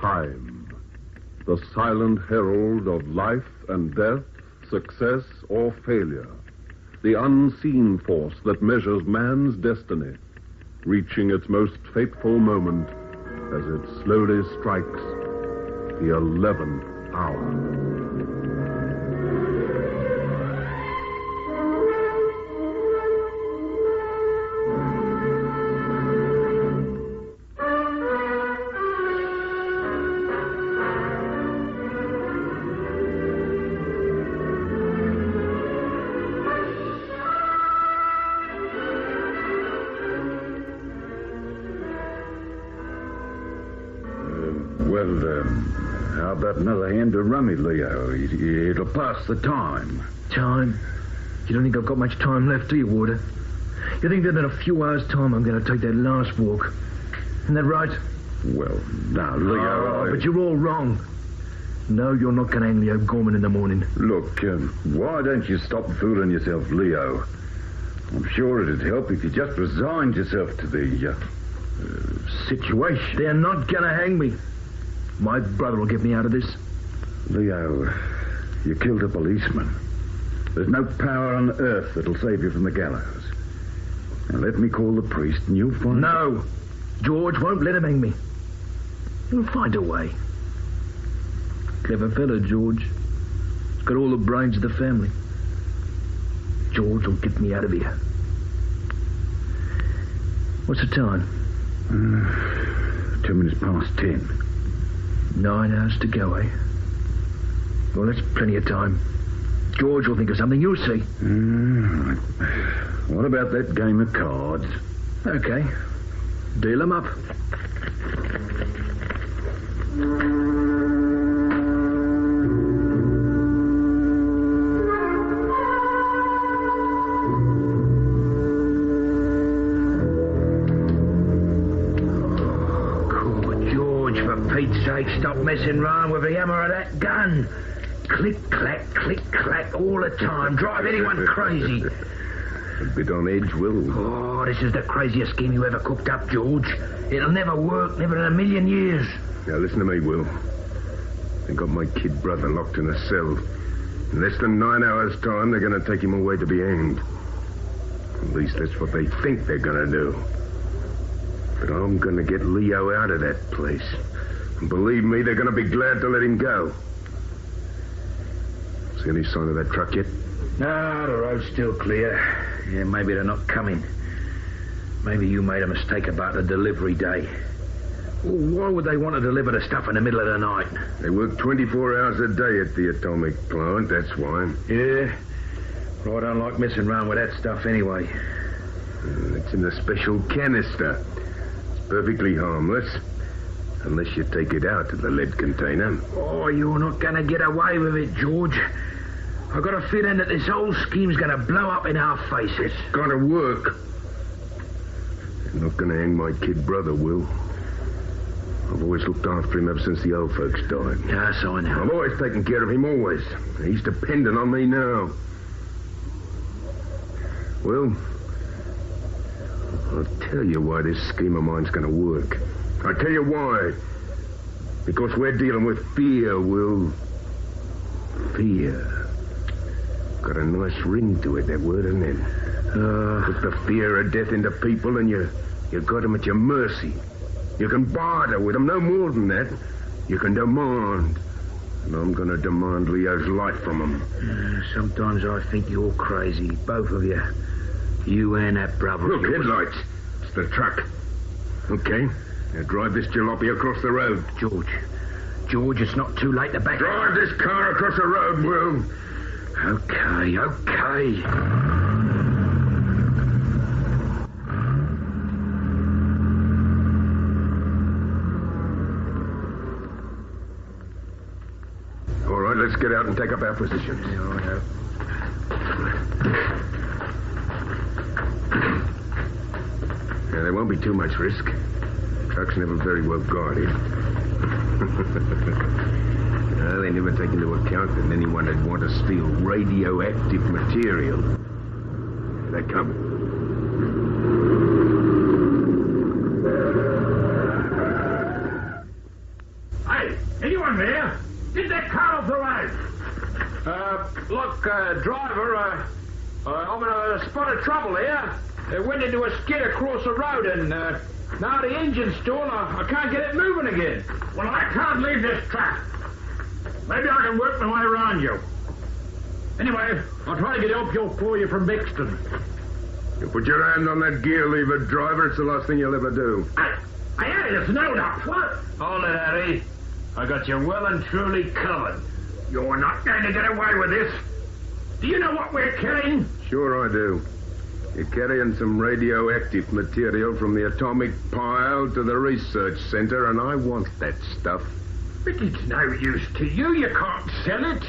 Time, the silent herald of life and death, success or failure, the unseen force that measures man's destiny, reaching its most fateful moment as it slowly strikes the 11th hour. How about another hand of rummy, Leo? It'll pass the time. Time? You don't think I've got much time left, do you, Warder? You think that in a few hours' time I'm going to take that last walk? Isn't that right? Well, now, Leo... But you're all wrong. No, you're not going to hang Leo Gorman in the morning. Look, why don't you stop fooling yourself, Leo? I'm sure it'd help if you just resigned yourself to the situation. They're not going to hang me. My brother will get me out of this. Leo, you killed a policeman. There's no power on earth that'll save you from the gallows. Now let me call the priest and you'll find... No. George won't let him hang me. He'll find a way. Clever fellow, George. He's got all the brains of the family. George will get me out of here. What's the time? 2 minutes past 10. 9 hours to go, eh? Well, that's plenty of time. George will think of something, you'll see. Right. What about that game of cards? Okay. Deal 'em up. Stop messing around with the hammer of that gun. Click, clack, all the time. Drive anyone crazy. A bit on edge, Will. Oh, this is the craziest scheme you ever cooked up, George. It'll never work, never in a million years. Now, listen to me, Will. They got my kid brother locked in a cell. In less than 9 hours' time, they're going to take him away to be hanged. At least that's what they think they're going to do. But I'm going to get Leo out of that place. And believe me, they're going to be glad to let him go. See any sign of that truck yet? No, the road's still clear. Yeah, maybe they're not coming. Maybe you made a mistake about the delivery day. Well, why would they want to deliver the stuff in the middle of the night? They work 24 hours a day at the atomic plant, that's why. Yeah? Well, I don't like messing around with that stuff anyway. It's in a special canister. It's perfectly harmless. Unless you take it out of the lead container. Oh, you're not going to get away with it, George. I've got a feeling that this whole scheme's going to blow up in our faces. It's got to work. They're not going to hang my kid brother, Will. I've always looked after him ever since the old folks died. Yes, I know. I've always taken care of him, always. He's dependent on me now. Will, I'll tell you why this scheme of mine's going to work. I'll tell you why. Because we're dealing with fear, Will. Fear. Got a nice ring to it, that word, hasn't it? Put the fear of death into people and you got them at your mercy. You can barter with them, no more than that. You can demand. And I'm going to demand Leo's life from them. Sometimes I think you're crazy, both of you. You and that brother. Look, headlights. It's the truck. Okay. Now drive this jalopy across the road. George, it's not too late to back... Drive this car across the road, Will. Okay. All right, let's get out and take up our positions. Yeah, Now, there won't be too much risk. The truck's never very well guarded. Well, they never take into account that anyone would want to steal radioactive material. Here they come. Hey, Look, driver, I'm in a spot of trouble here. It went into a skid across the road, and now the engine's stalled. I can't get it moving again. Well, I can't leave this track. Maybe I can work my way around you. Anyway, I'll try to get help for you from Bixton. You put your hand on that gear lever, driver. It's the last thing you'll ever do. I had it snowed up. What? Hold it, Harry. I got you well and truly covered. You're not going to get away with this. Do you know what we're carrying? Sure I do. You're carrying some radioactive material from the atomic pile to the research center, and I want that stuff. But it's no use to you. You can't sell it.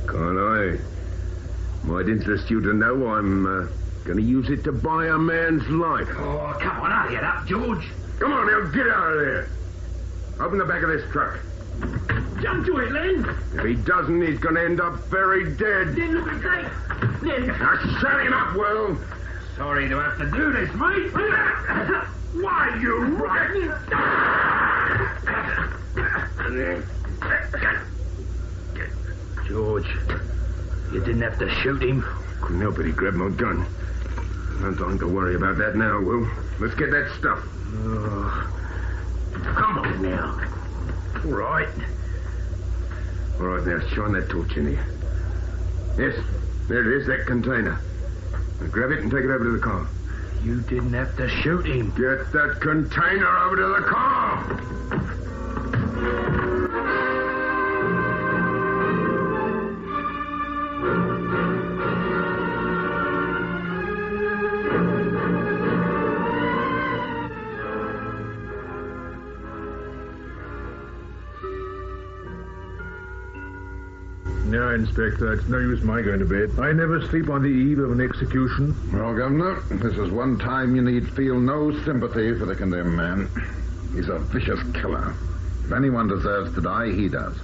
Can't I? Might interest you to know I'm going to use it to buy a man's life. Oh, come on, hurry it up, George. Come on, now, get out of there. Open the back of this truck. Jump to it, Len. If he doesn't, he's going to end up very dead. Then look at that. Len. Now, shut him up, Will. Sorry to have to do this, mate. Why, you right? George, you didn't have to shoot him. Couldn't help it, he grabbed my gun. No time to worry about that now, Will. Let's get that stuff. Come on now. All right. All right, now, shine that torch in here. Yes, there it is, that container. Now, grab it and take it over to the car. You didn't have to shoot him. Get that container over to the car! No, Inspector, it's no use my going to bed. I never sleep on the eve of an execution. Well, Governor, this is one time you need feel no sympathy for the condemned man. He's a vicious killer. If anyone deserves to die, he does.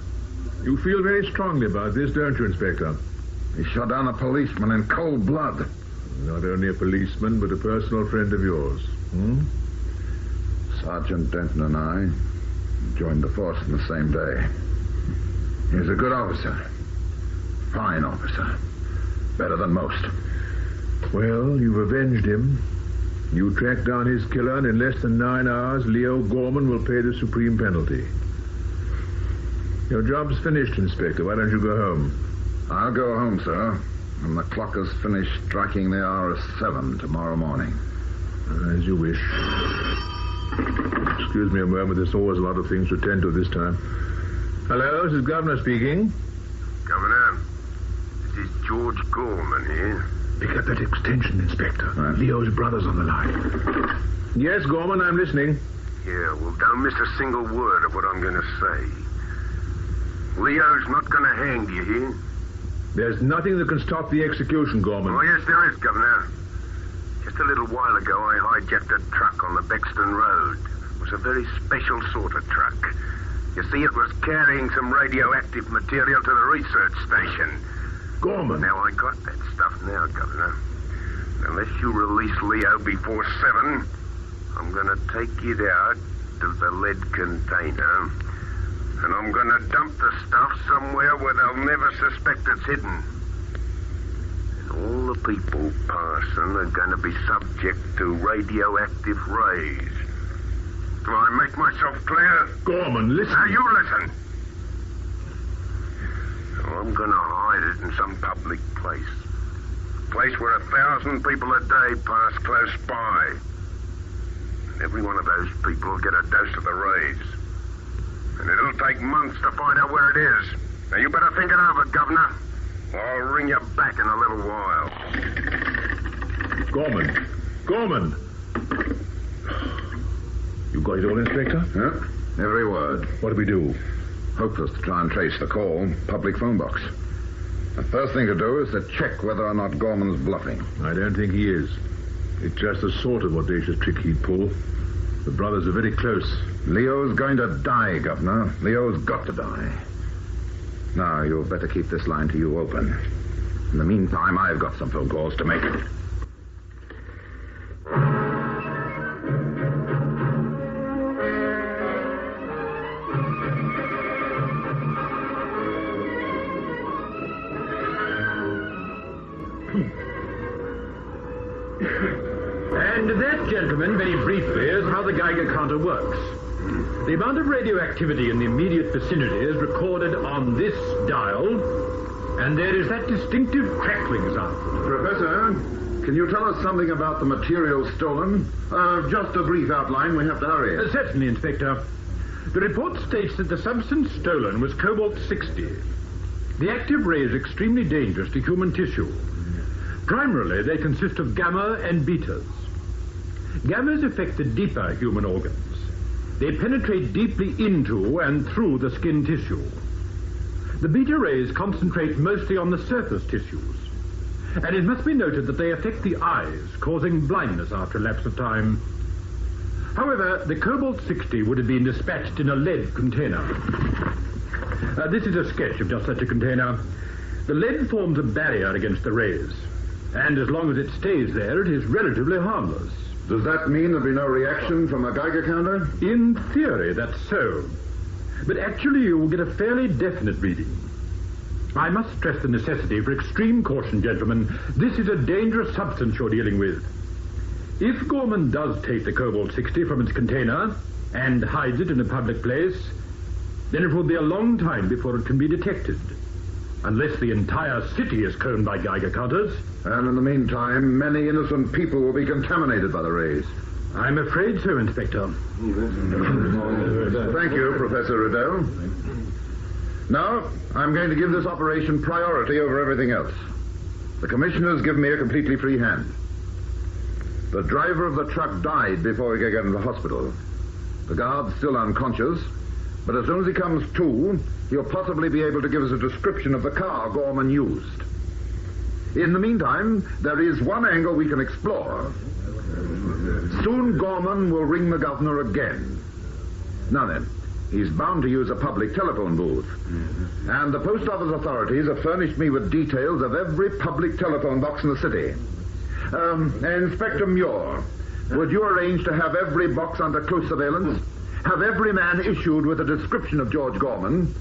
You feel very strongly about this, don't you, Inspector? He shot down a policeman in cold blood. Not only a policeman, but a personal friend of yours. Hmm? Sergeant Denton and I joined the force on the same day. He's a good officer. Fine officer. Better than most. Well, you've avenged him. You tracked down his killer, and in less than 9 hours, Leo Gorman will pay the supreme penalty. Your job's finished, Inspector. Why don't you go home? I'll go home, sir. When the clock has finished striking the hour of 7 tomorrow morning. As you wish. Excuse me a moment. There's always a lot of things to attend to this time. Hello, this is Governor speaking. Governor, this is George Gorman here. Pick up that extension, Inspector. Leo's brother's on the line. Yes, Gorman, I'm listening. Yeah, well, don't miss a single word of what I'm going to say. Leo's not going to hang, do you hear? There's nothing that can stop the execution, Gorman. Oh, yes, there is, Governor. Just a little while ago, I hijacked a truck on the Bexton Road. It was a very special sort of truck. You see, it was carrying some radioactive material to the research station. Gorman. Now, I got that stuff now, Governor. Unless you release Leo before 7, I'm going to take it out to the lead container, and I'm going to dump the stuff somewhere where they'll never suspect it's hidden. And all the people passing are going to be subject to radioactive rays. Do I make myself clear? Gorman, listen. Now, you listen. I'm going to hide it in some public place. A place where 1,000 people a day pass close by. And every one of those people will get a dose of the rays. And it'll take months to find out where it is. Now, you better think it over, Governor. I'll ring you back in a little while. Gorman. Gorman. You got it all, Inspector? Yeah, every word. What do we do? Hopeless to try and trace the call. Public phone box. The first thing to do is to check whether or not Gorman's bluffing. I don't think he is. It's just a sort of audacious trick he'd pull. The brothers are very close. Leo's going to die, Governor. Leo's got to die. Now, you'll better keep this line to you open. In the meantime, I've got some phone calls to make. And that, gentlemen, very briefly, is how the Geiger counter works. The amount of radioactivity in the immediate vicinity is recorded on this dial, and there is that distinctive crackling sound. Professor, can you tell us something about the material stolen? Just a brief outline. We have to hurry. Certainly, Inspector. The report states that the substance stolen was cobalt-60. The active ray is extremely dangerous to human tissue. Primarily, they consist of gamma and betas. Gammas affect the deeper human organs. They penetrate deeply into and through the skin tissue. The beta rays concentrate mostly on the surface tissues. And it must be noted that they affect the eyes, causing blindness after a lapse of time. However, the cobalt-60 would have been dispatched in a lead container. This is a sketch of just such a container. The lead forms a barrier against the rays. And as long as it stays there, it is relatively harmless. Does that mean there'll be no reaction from a Geiger counter? In theory, that's so. But actually, you will get a fairly definite reading. I must stress the necessity for extreme caution, gentlemen. This is a dangerous substance you're dealing with. If Gorman does take the cobalt-60 from its container and hides it in a public place, then it will be a long time before it can be detected. Unless the entire city is combed by Geiger counters. And in the meantime, many innocent people will be contaminated by the rays. I'm afraid so, Inspector. Thank you, Professor Riddell. Now, I'm going to give this operation priority over everything else. The commissioners give me a completely free hand. The driver of the truck died before he could get into the hospital. The guard's still unconscious, but as soon as he comes to, he'll possibly be able to give us a description of the car Gorman used. In the meantime, there is one angle we can explore. Soon Gorman will ring the governor again. Now then, he's bound to use a public telephone booth. And the post office authorities have furnished me with details of every public telephone box in the city. Inspector Muir, would you arrange to have every box under close surveillance? Have every man issued with a description of George Gorman,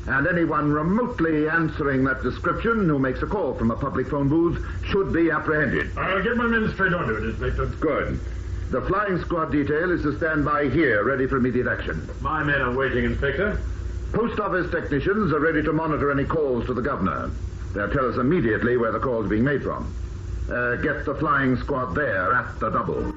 and anyone remotely answering that description who makes a call from a public phone booth should be apprehended. I'll get my men straight onto it, Inspector. Good. The flying squad detail is to stand by here, ready for immediate action. My men are waiting, Inspector. Post office technicians are ready to monitor any calls to the governor. They'll tell us immediately where the call is being made from. Get the flying squad there at the double.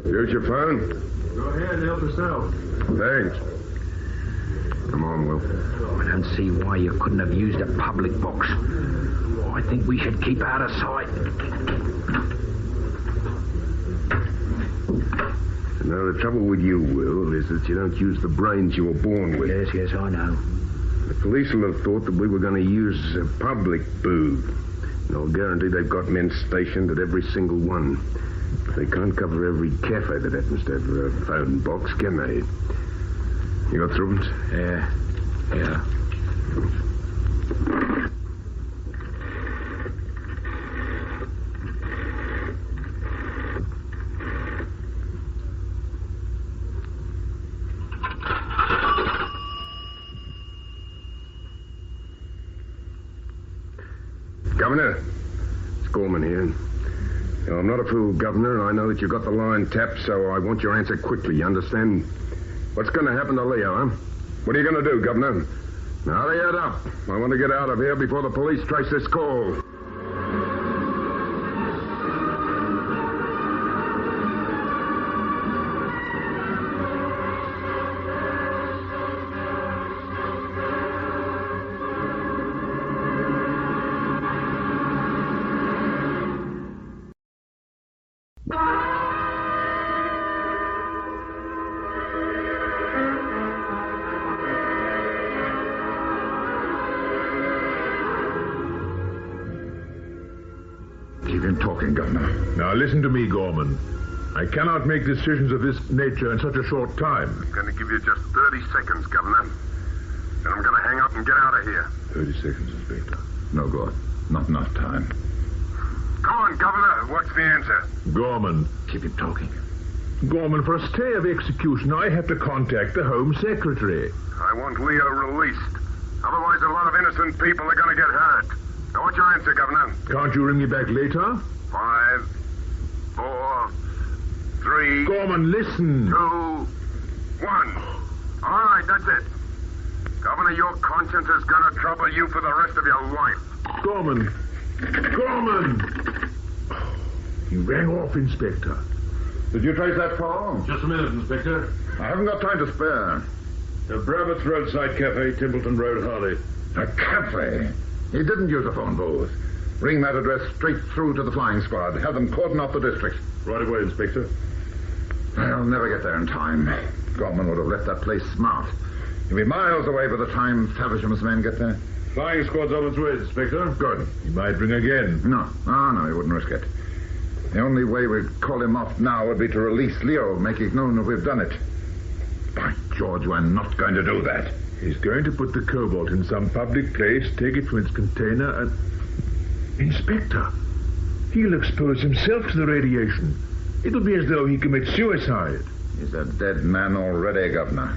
Here's your phone. Go ahead and help yourself. Thanks. Come on, Will. I don't see why you couldn't have used a public box. I think we should keep out of sight. Now, the trouble with you, Will, is that you don't use the brains you were born with. Yes, I know. The police will have thought that we were going to use a public booth. And I'll guarantee they've got men stationed at every single one. But they can't cover every cafe that happens to have a phone box, can they? You got through it? Yeah. Governor, it's Gorman here. Now, I'm not a fool, Governor, and I know that you've got the line tapped, so I want your answer quickly, you understand? What's going to happen to Leo, huh? What are you going to do, Governor? Now, hurry it up. I want to get out of here before the police trace this call. Keep him talking, Governor. Now, listen to me, Gorman. I cannot make decisions of this nature in such a short time. I'm going to give you just 30 seconds, Governor. Then I'm going to hang up and get out of here. 30 seconds, Inspector. No good. Not enough time. Come on, Governor. What's the answer? Gorman, Keep him talking. Gorman, for a stay of execution, I have to contact the Home Secretary. I want Leo released. Otherwise, a lot of innocent people are going to get hurt. Now, what's your answer, Governor? Can't you ring me back later? 5, 4, 3, Gorman, listen. 2, 1. All right, that's it. Governor, your conscience is going to trouble you for the rest of your life. Gorman! Gorman! He rang off, Inspector. Did you trace that call? Just a minute, Inspector. I haven't got time to spare. The Brabant's Roadside Cafe, Templeton Road, Harley. A cafe? He didn't use a phone booth. Ring that address straight through to the flying squad. Have them cordon off the district. Right away, Inspector. I'll never get there in time. Gorman would have left that place smart. He'll be miles away by the time Favisham's men get there. Flying squad's on its way, Inspector. Good. He might ring again. No, he wouldn't risk it. The only way we'd call him off now would be to release Leo, make it known that we've done it. By George, we're not going to do that. He's going to put the cobalt in some public place, take it from its container, and... Inspector, he'll expose himself to the radiation. It'll be as though he commits suicide. He's a dead man already, Governor.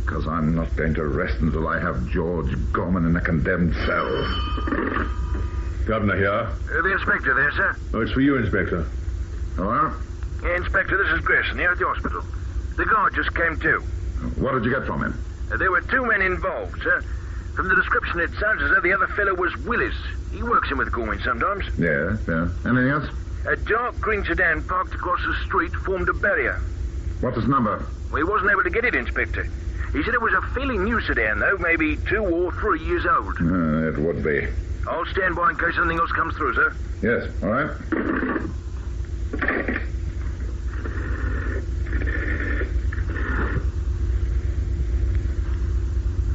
Because I'm not going to rest until I have George Gorman in a condemned cell. Governor here. The inspector there, sir. Oh, it's for you, Inspector. Hello? Inspector, this is Grayson here at the hospital. The guard just came to. What did you get from him? There were 2 men involved, sir. From the description, it sounds as though the other fellow was Willis. He works in with Gorman sometimes. Yeah. Anything else? A dark green sedan parked across the street formed a barrier. What's his number? Well, he wasn't able to get it, Inspector. He said it was a fairly new sedan, though, maybe 2 or 3 years old. It would be. I'll stand by in case anything else comes through, sir. Yes, all right.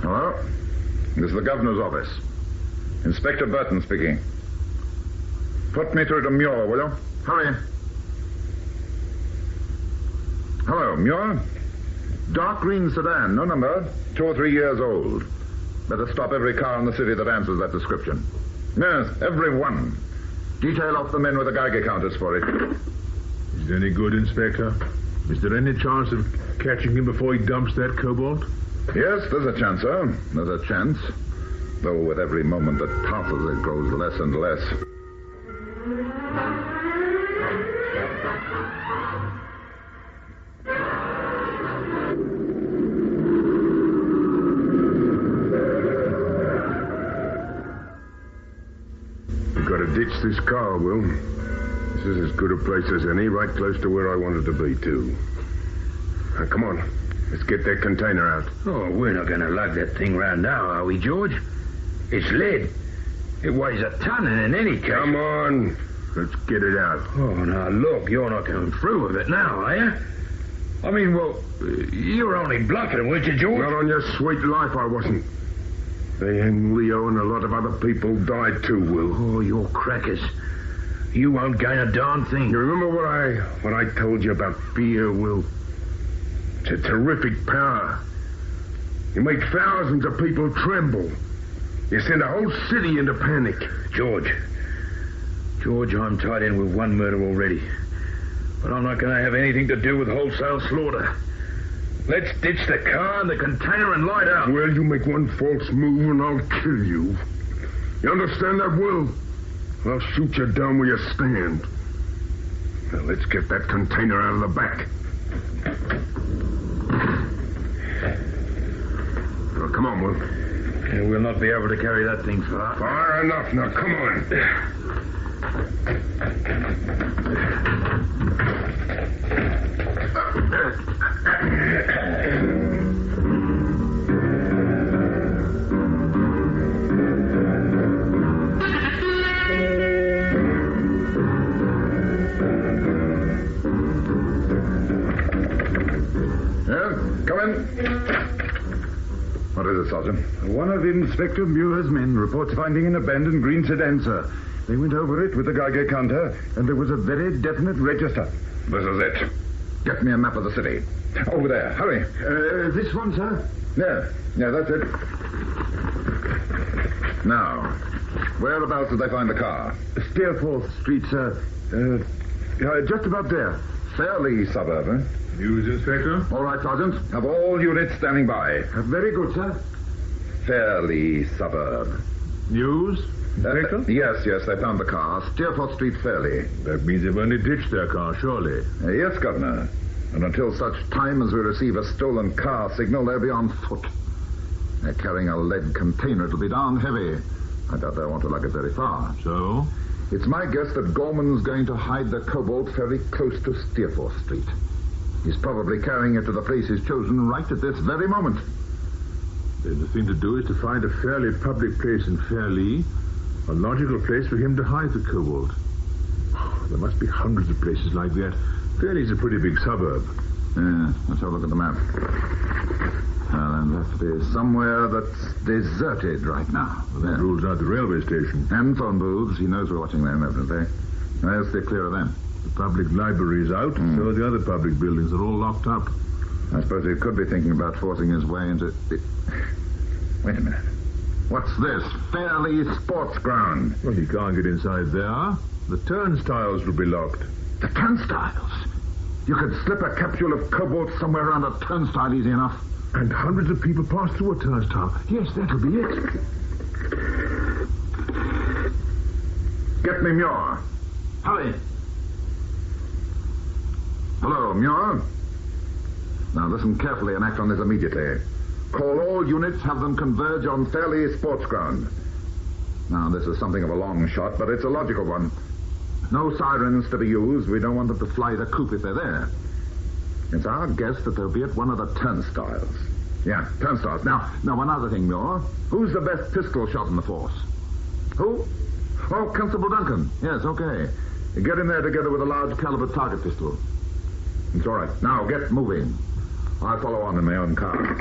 Hello? This is the governor's office. Inspector Burton speaking. Put me through to Muir, will you? Hurry. Hello, Muir. Dark green sedan, no number, 2 or 3 years old. Better stop every car in the city that answers that description. Yes, every one. Detail off the men with the Geiger counters for it. Is it any good, Inspector? Is there any chance of catching him before he dumps that cobalt? Yes, there's a chance, sir. There's a chance. Though with every moment that passes, it grows less and less. We've got to ditch this car, Will. This is as good a place as any, right close to where I wanted to be, too. Now, come on. Let's get that container out. Oh, we're not going to lug that thing round now, are we, George? It's lead. It weighs a ton in any case. Come on. Let's get it out. Oh, now, look, you're not going through with it now, are you? I mean, well, you were only bluffing, weren't you, George? Not on your sweet life, I wasn't. They and Leo and a lot of other people died too, Will. Oh, you're crackers. You won't gain a darn thing. You remember what I told you about fear, Will? It's a terrific power. You make thousands of people tremble. You send a whole city into panic. George, I'm tied in with one murder already. But I'm not going to have anything to do with wholesale slaughter. Let's ditch the car and the container and light out. Well, you make one false move and I'll kill you. You understand that, Will? I'll shoot you down where you stand. Now, let's get that container out of the back. Well, come on, Will. Yeah, we'll not be able to carry that thing far. Far enough. Now, come on. Come in. What is it, Sergeant? One of Inspector Muir's men reports finding an abandoned green sedan, sir. They went over it with the Geiger counter, and there was a very definite register. This is it. Get me a map of the city. Over there. Hurry. This one, sir? Yeah, that's it. Now, whereabouts did they find the car? Steerforth Street, sir. Just about there. Fairly suburb, eh? News, Inspector? All right, Sergeant. Have all units standing by. Very good, sir. Fairly suburb. News, Inspector? Yes, they found the car. Steerforth Street, Fairly. That means they've only ditched their car, surely. Yes, Governor. And until such time as we receive a stolen car signal, they'll be on foot. They're carrying a lead container. It'll be darn heavy. I doubt they want to lug it very far. So? It's my guess that Gorman's going to hide the cobalt very close to Steerforth Street. He's probably carrying it to the place he's chosen right at this very moment. Then the thing to do is to find a fairly public place in Fairlea, a logical place for him to hide the cobalt. There must be hundreds of places like that. Fairlea's a pretty big suburb. Yeah, let's have a look at the map. Well, then there has to be somewhere that's deserted right now. That rules out the railway station. And phone booths. He knows we're watching them, evidently. I'll steer clear of them. The public library's out, so are the other public buildings. They're all locked up. I suppose he could be thinking about forcing his way into... Wait a minute. What's this? Fairlea Sports Ground. Well, he can't get inside there. The turnstiles will be locked. The turnstiles? You could slip a capsule of cobalt somewhere around a turnstile easy enough. And hundreds of people pass through a turnstile. Yes, that'll be it. Get me Muir. Hurry. Hello, Muir. Now listen carefully and act on this immediately. Call all units, have them converge on Fairlea Sports Ground. Now, this is something of a long shot, but it's a logical one. No sirens to be used. We don't want them to fly the coop if they're there. It's our guess that they'll be at one of the turnstiles. Yeah, turnstiles. Now, one other thing, Muir. Who's the best pistol shot in the force? Who? Oh, Constable Duncan. Yes, okay. Get in there together with a large caliber target pistol. It's all right. Now, get moving. I'll follow on in my own car.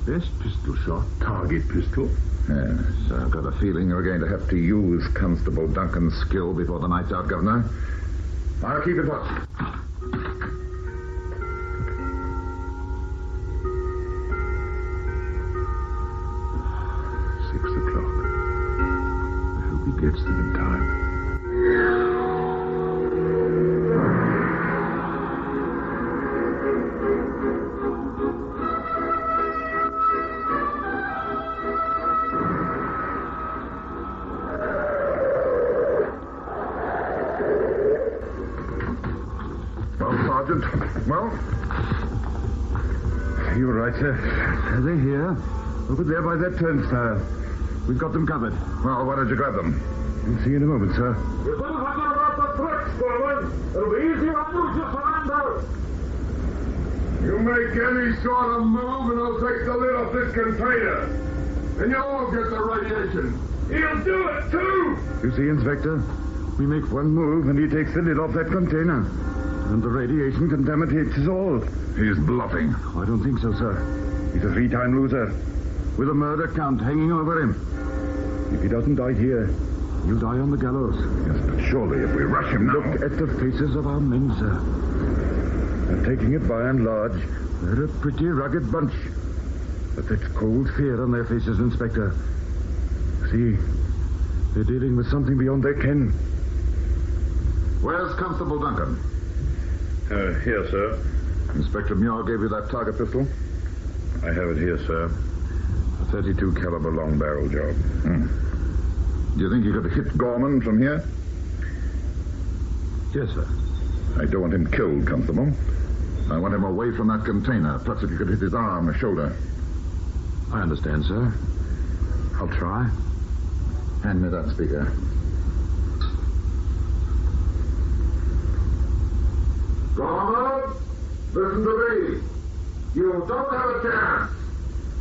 Best pistol shot, target pistol. Yes, I've got a feeling you're going to have to use Constable Duncan's skill before the night's out, Governor. I'll keep in touch. 6 o'clock. I hope he gets them in time. Sergeant. Well? You're right, sir. They're here. Over there by that turnstile. We've got them covered. Well, why don't you grab them? You'll see in a moment, sir. You better forget about the threats, Gorman. It'll be easier on you just to land out. You make any sort of move and I'll take the lid off this container. And you'll all get the radiation. He'll do it, too! You see, Inspector? We make one move and he takes the lid off that container. And the radiation contaminates us all. He's bluffing. Oh, I don't think so, sir. He's a 3-time loser. With a murder count hanging over him. If he doesn't die here, he'll die on the gallows. Yes, but surely if we rush him now... Look at the faces of our men, sir. They're taking it by and large. They're a pretty rugged bunch. But that's cold fear on their faces, Inspector. See, they're dealing with something beyond their ken. Where's Constable Duncan? Here, sir. Inspector Muir gave you that target pistol? I have it here, sir. A 32 caliber long barrel job. Do you think you could hit Gorman from here? Yes, sir. I don't want him killed, Constable. I want him away from that container. Plus, if you could hit his arm or shoulder. I understand, sir. I'll try. Hand me that speaker. Gorman, listen to me. You don't have a chance.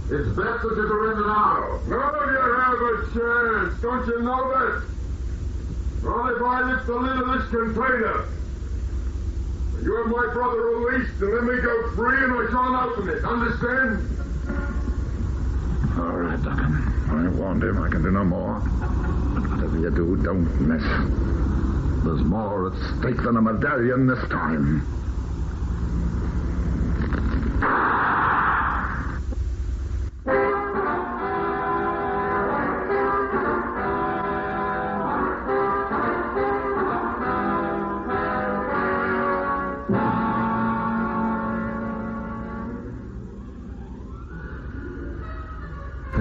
It's best that you surrender now. No, you have a chance. Don't you know that? Only if I lift the lid of this container. You have my brother released and let me go free and I shall open it. Understand? All right, Duncan. I warned him. I can do no more. But whatever you do, don't miss. There's more at stake than a medallion this time.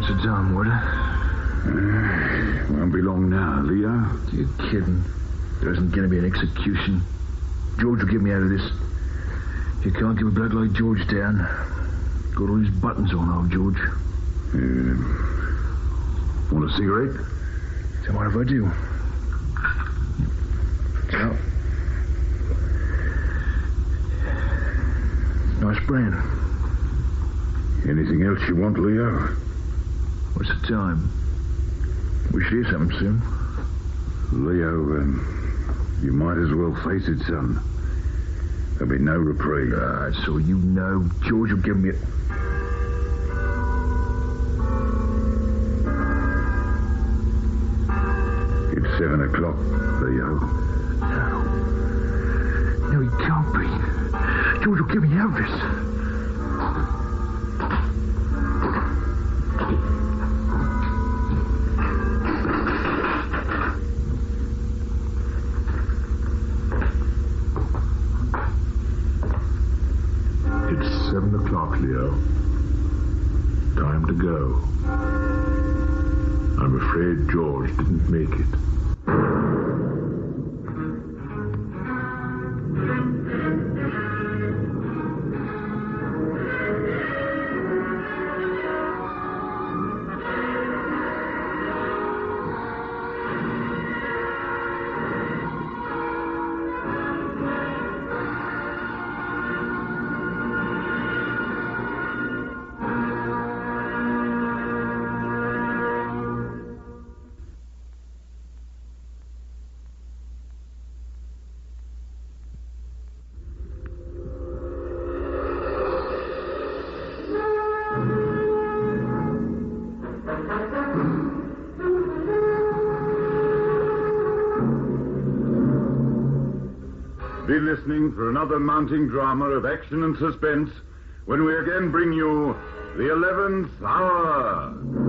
minutes of time, would it? Won't be long now, Leo. You're kidding. There isn't going to be an execution. George will get me out of this. You can't keep a bloke like George down. Got all his buttons on, old George. Want a cigarette? Don't mind if I do. So, nice brand. Anything else you want, Leo? What's the time? We should hear something soon. Leo, you might as well face it, son. There'll be no reprieve. So you know George will give me a... It's 7 o'clock, Leo. No, he can't be. George will give me out of this. It's 7 o'clock, Leo. Time to go. I'm afraid George didn't make it. Be listening for another mounting drama of action and suspense when we again bring you the 11th Hour.